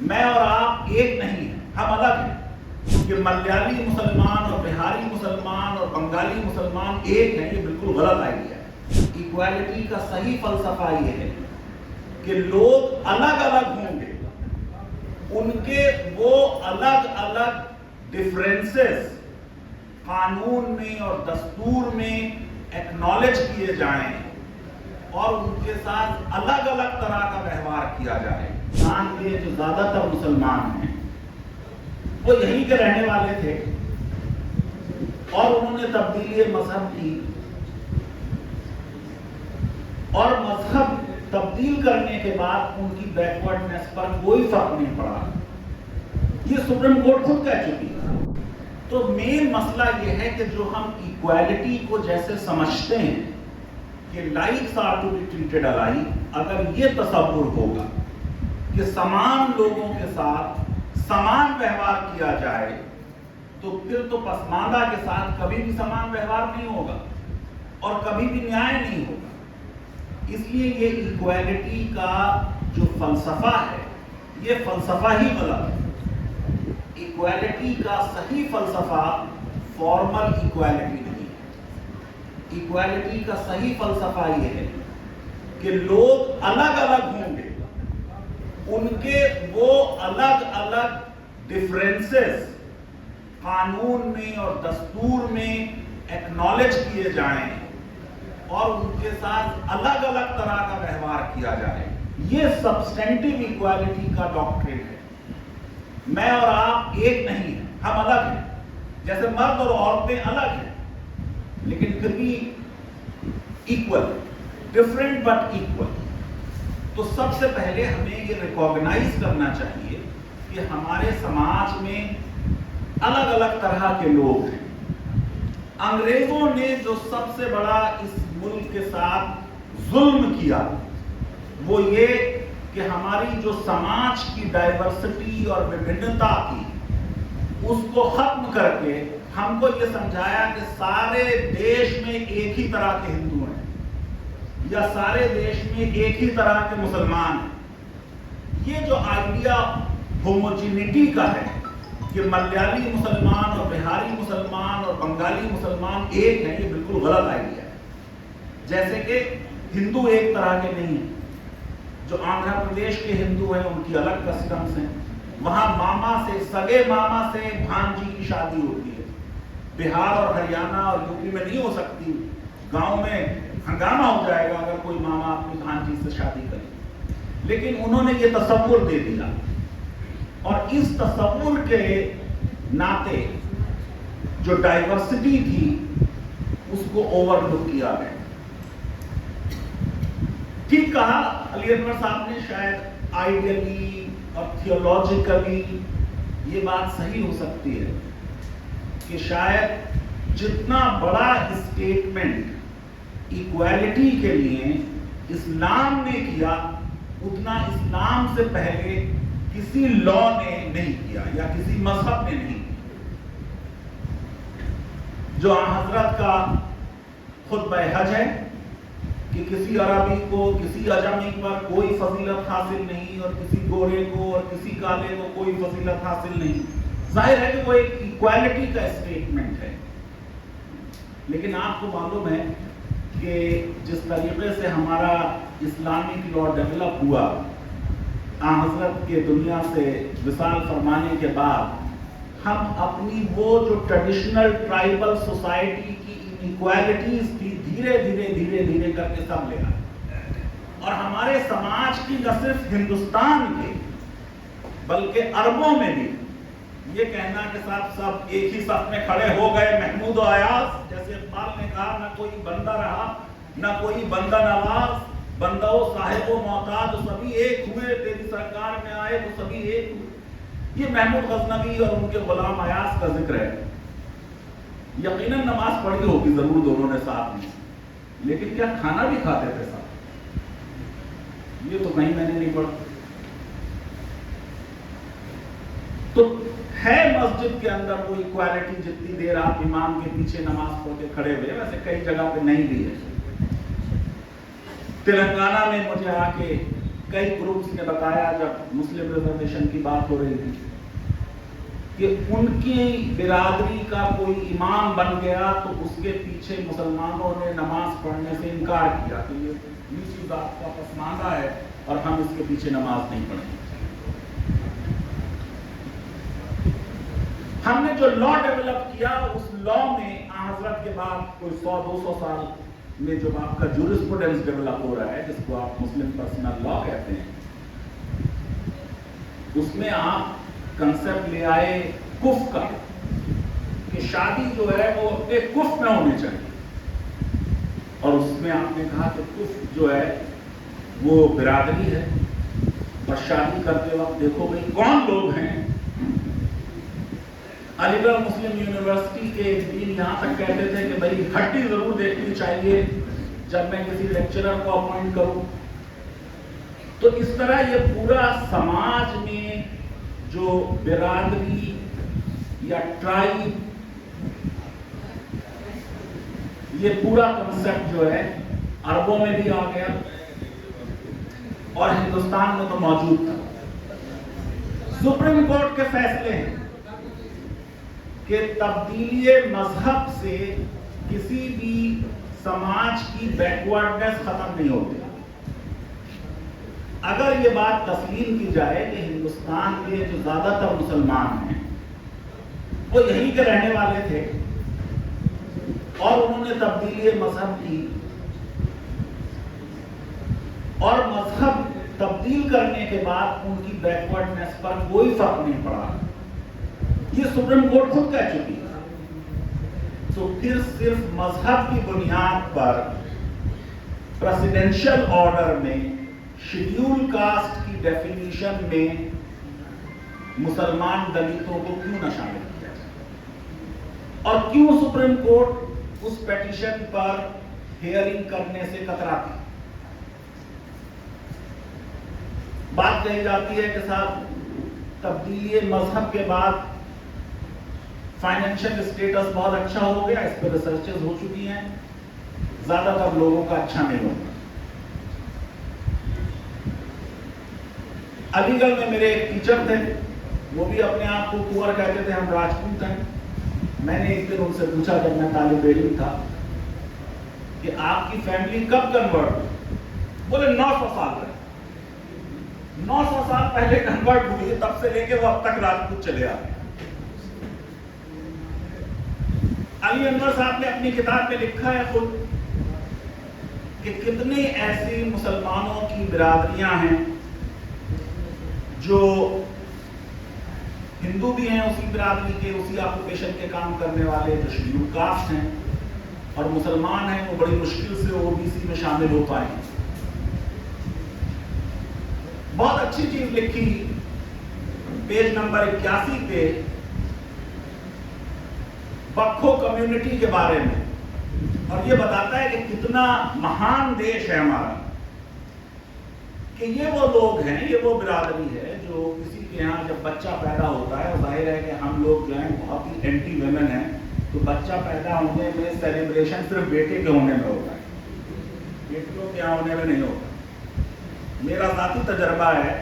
میں اور آپ ایک نہیں ہیں، ہم الگ ہیں کہ ملیالی مسلمان اور بہاری مسلمان اور بنگالی مسلمان ایک ہیں، یہ بالکل غلط آئیڈیا ہے۔ ایکویلٹی کا صحیح فلسفہ یہ ہے کہ لوگ الگ الگ ہوں گے، ان کے وہ الگ الگ ڈفرینسز قانون میں اور دستور میں ایکنالج کیے جائیں اور ان کے ساتھ الگ الگ طرح کا ویوہار کیا جائے۔ ہندوستان کے جو زیادہ تر مسلمان ہیں وہ یہیں کے رہنے والے تھے اور انہوں نے تبدیلی مذہب کی، اور مذہب تبدیل کرنے کے بعد ان کی بیکورڈنیس پر کوئی فرق نہیں پڑا، یہ سپریم کورٹ خود کہہ چکی ہے۔ تو مین مسئلہ یہ ہے کہ جو ہم ایکویلٹی کو جیسے سمجھتے ہیں کہ likes are to be treated alike, اگر یہ تصور ہوگا کہ سامان لوگوں کے ساتھ سامان ویوہار کیا جائے تو پھر تو پسماندہ کے ساتھ کبھی بھی سامان ویوہار نہیں ہوگا اور کبھی بھی نیائے نہیں ہوگا۔ اس لیے یہ ایکویلٹی کا جو فلسفہ ہے یہ فلسفہ ہی غلط ہے۔ ایکویلٹی کا صحیح فلسفہ فارمل ایکویلٹی نہیں ہے۔ ایکویلٹی کا صحیح فلسفہ یہ ہے کہ لوگ الگ الگ ہوں گے، ان کے وہ الگ الگ ڈفرینسز قانون میں اور دستور میں ایکنالج کیے جائیں اور ان کے ساتھ الگ الگ طرح کا ویوہار کیا جائے، یہ سبسٹینٹیو ایکویلٹی کا ڈاکٹرین ہے۔ میں اور آپ ایک نہیں ہیں، ہم الگ ہیں، جیسے مرد اور عورتیں الگ ہیں لیکن پھر بھی ایکول، ڈفرینٹ بٹ ایکول۔ تو سب سے پہلے ہمیں یہ ریکوگنائز کرنا چاہیے کہ ہمارے سماج میں الگ الگ طرح کے لوگ ہیں۔ انگریزوں نے جو سب سے بڑا اس ملک کے ساتھ ظلم کیا وہ یہ کہ ہماری جو سماج کی ڈائیورسٹی اور وبھنتا تھی اس کو ختم کر کے ہم کو یہ سمجھایا کہ سارے دیش میں ایک ہی طرح کے ہندو ہیں یا سارے دیش میں ایک ہی طرح کے مسلمان ہیں۔ یہ جو آئیڈیا ہوموجینٹی کا ہے کہ ملیالی مسلمان اور بہاری مسلمان اور بنگالی مسلمان ایک ہیں، یہ بالکل غلط آئیڈیا ہے۔ جیسے کہ ہندو ایک طرح کے نہیں ہیں، جو آندھرا پردیش کے ہندو ہیں ان کی الگ کسٹمز ہیں، وہاں ماما سے، سگے ماما سے بھانجی کی شادی ہوتی ہے، بہار اور ہریانہ اور یوپی میں نہیں ہو سکتی، گاؤں میں ہنگامہ ہو جائے گا اگر کوئی ماما اپنی بھانجی سے شادی کرے۔ لیکن انہوں نے یہ تصور دے دیا اور اس تصور کے ناطے جو ڈائیورسٹی تھی اس کو اوور لک کیا گیا۔ ٹھیک کہا علی اکبر صاحب نے، شاید آئیڈیلی اور تھیولوجیکلی یہ بات صحیح ہو سکتی ہے کہ شاید جتنا بڑا اسٹیٹمنٹ ایکویلٹی کے لیے اسلام نے کیا اتنا اسلام سے پہلے کسی لا نے نہیں کیا یا کسی مذہب نے نہیں کیا۔ جو حضرت کا خطبہ حج ہے کہ کسی عربی کو، کسی اجمی پر کوئی فضیلت حاصل نہیں اور کسی گورے کو اور کسی کالے کو کوئی فضیلت حاصل نہیں، ظاہر ہے کہ وہ ایک ایکویلٹی کا اسٹیٹمنٹ ہے۔ لیکن آپ کو معلوم ہے کہ جس طریقے سے ہمارا اسلامک لا ڈیولپ ہوا حضرت کے دنیا سے وصال فرمانے کے بعد، ہم اپنی وہ جو ٹریڈیشنل ٹرائبل سوسائٹی کی انیکوالٹیز تھی دھیرے دھیرے دھیرے دھیرے کر کے سب لے آئے، اور ہمارے سماج کی نہ صرف ہندوستان کے بلکہ عربوں میں بھی یہ کہنا کہ صاحب سب ایک ہی صف میں کھڑے ہو گئے، محمود و ایاز، جیسے اقبال نے کہا، نہ کوئی بندہ رہا نہ کوئی بندہ نواز، بندہ و صاحب و محتاج سبھی ایک ہوئے، تیری سرکار میں آئے تو سبھی ایک ہوئے۔ یہ محمود غزنوی اور ان کے غلام ایاز کا ذکر ہے۔ یقیناً نماز پڑھی ہوگی ضرور دونوں نے ساتھ میں، لیکن کیا کھانا بھی کھاتے تھے ساتھ؟ یہ تو کہیں میں نے نہیں پڑھا۔ تو ہے مسجد کے اندر وہ ایکوالٹی جتنی دیر آپ امام کے پیچھے نماز پڑھ کے کھڑے ہوئے، ویسے کئی جگہ پہ نہیں بھی ہے۔ تلنگانہ میں مجھے آ کے کئی گروپس نے بتایا جب مسلم ریزرویشن کی بات ہو رہی تھی کہ ان کی برادری کا کوئی امام بن گیا تو اس کے پیچھے مسلمانوں نے نماز پڑھنے سے انکار کیا کہ یہ چیز آپ کا پسماندہ ہے اور ہم اس کے پیچھے نماز نہیں پڑھیں گے۔ ہم نے جو لا ڈیولپ کیا اس لا میں حضرت کے بعد کوئی 100-200 سال میں جو آپ کا جورسپروڈنس ڈیولپ ہو رہا ہے جس کو آپ مسلم پرسنل لا کہتے ہیں، اس میں آپ کنسپٹ لے آئے کف کا کہ شادی جو ہے وہ ایک کف میں ہونی چاہیے، اور اس میں آپ نے کہا کہ کف جو ہے وہ برادری ہے، اور شادی کرتے وقت دیکھو بھائی کون لوگ ہیں۔ علی گڑھ مسلم یونیورسٹی کے ایک دن یہاں تک کہتے تھے کہ بھائی ہڈی ضرور دیکھنی چاہیے جب میں کسی لیکچرر کو اپوائنٹ کروں۔ تو اس طرح یہ پورا سماج میں جو برادری یا ٹرائب، یہ پورا کنسپٹ جو ہے عربوں میں بھی آ گیا اور ہندوستان میں تو موجود تھا۔ سپریم کورٹ کے فیصلے ہیں کہ تبدیلی مذہب سے کسی بھی سماج کی بیکورڈنس ختم نہیں ہوتی۔ اگر یہ بات تسلیم کی جائے کہ ہندوستان کے جو زیادہ تر مسلمان ہیں وہ یہیں کے رہنے والے تھے اور انہوں نے تبدیلی مذہب کی، اور مذہب تبدیل کرنے کے بعد ان کی بیکورڈنس پر کوئی فرق نہیں پڑا، یہ سپریم کورٹ خود کہہ چکی ہے۔ تو پھر صرف مذہب کی بنیاد پر پریزیڈنشل آرڈر میں شیڈیول کاسٹ کی ڈیفینیشن میں مسلمان دلتوں کو کیوں نہ شامل کیا جائے، اور کیوں سپریم کورٹ اس پیٹیشن پر ہیئرنگ کرنے سے کتراتی۔ بات کہی جاتی ہے کہ صاحب تبدیلی مذہب کے بعد فائنینشل اسٹیٹس بہت اچھا ہو گیا، اس پہ ریسرچز ہو چکی ہیں، زیادہ تر لوگوں کا اچھا نہیں ہوگا۔ علی گڑھ میں میرے ایک ٹیچر تھے، وہ بھی اپنے آپ کو پور کہتے تھے، ہم راجپوت ہیں۔ میں نے ایک دن ان سے پوچھا جب میں طالب علم تھا کہ آپ کی فیملی کب کنورٹ ہوئی؟ بولے 900 سال پہلے۔ 900 سال پہلے کنورٹ ہوئی، تب سے لے کے وہ اب تک راجپوت چلے آئے۔ علی انور صاحب نے اپنی کتاب میں لکھا ہے خود کہ کتنی ایسی مسلمانوں کی برادریاں ہیں جو ہندو بھی ہیں، اسی برادری کے، اسی آکوپیشن کے کام کرنے والے، جو شیڈیول کاسٹ ہیں اور مسلمان ہیں، وہ بڑی مشکل سے OBC میں شامل ہو پائے۔ بہت اچھی چیز لکھی پیج نمبر 81 پہ بکھو کمیونٹی کے بارے میں، اور یہ بتاتا ہے کہ کتنا مہان دیش ہے ہمارا، کہ یہ وہ لوگ ہیں، یہ وہ برادری ہے جو کسی کے یہاں جب بچہ پیدا ہوتا ہے، ظاہر ہے کہ ہم لوگ جو ہیں بہت ہی اینٹی ویمن ہیں، تو بچہ پیدا ہونے میں سیلیبریشن صرف بیٹے کے ہونے میں ہوتا ہے، بیٹیوں کے یہاں ہونے میں نہیں ہوتا۔ میرا ذاتی تجربہ ہے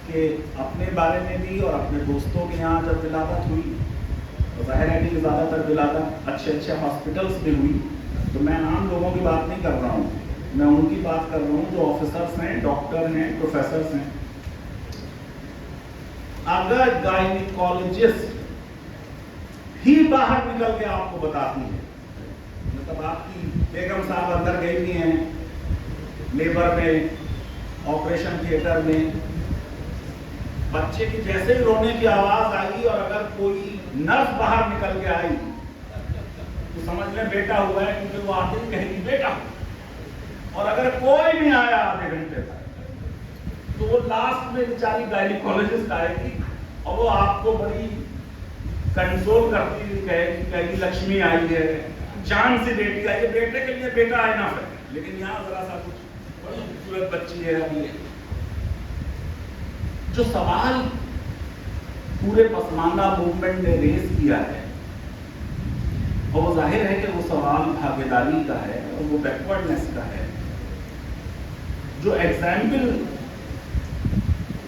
کہ اپنے بارے میں بھی اور اپنے دوستوں کے یہاں جب ولادت ہوئی تو ظاہر ہے کہ زیادہ تر ولادت اچھے ہاسپٹلس میں ہوئی، تو میں عام لوگوں کی بات نہیں کر رہا ہوں، میں ان کی بات کر رہا ہوں جو آفیسرس ہیں، ڈاکٹر ہیں، پروفیسرس ہیں۔ اگر گائنیکولوجسٹ ہی باہر نکل کے آپ کو بتاتی ہے، مطلب آپ کی بیگم صاحب اندر گئی ہوئی ہیں لیبر میں، آپریشن تھیٹر میں، بچے کی جیسے ہی رونے کی آواز آئی اور اگر کوئی نرس باہر نکل کے آئی تو سمجھ لیں بیٹا ہوا ہے، کیونکہ وہ آتے ہی کہے گی بیٹا، اور اگر کوئی نہیں آیا آدھے گھنٹے تک تو وہ لاسٹ میں بیچاری گائنیکولوجسٹ آئے گی اور وہ آپ کو بڑی کنسول کرتی ہوئی کہے گی لکشمی آئی ہے، چاند سی بیٹی آئی ہے، بیٹے کے لیے بیٹا آئے نہ پھر، لیکن یہاں ذرا سا کچھ بڑی خوبصورت بچی ہے۔ ابھی جو سوال پورے پسماندہ موومنٹ نے ریز کیا ہے، اور وہ ظاہر ہے کہ وہ سوال بھاگیداری کا ہے اور وہ بیکورڈنس کا ہے۔ جو ایگزامپل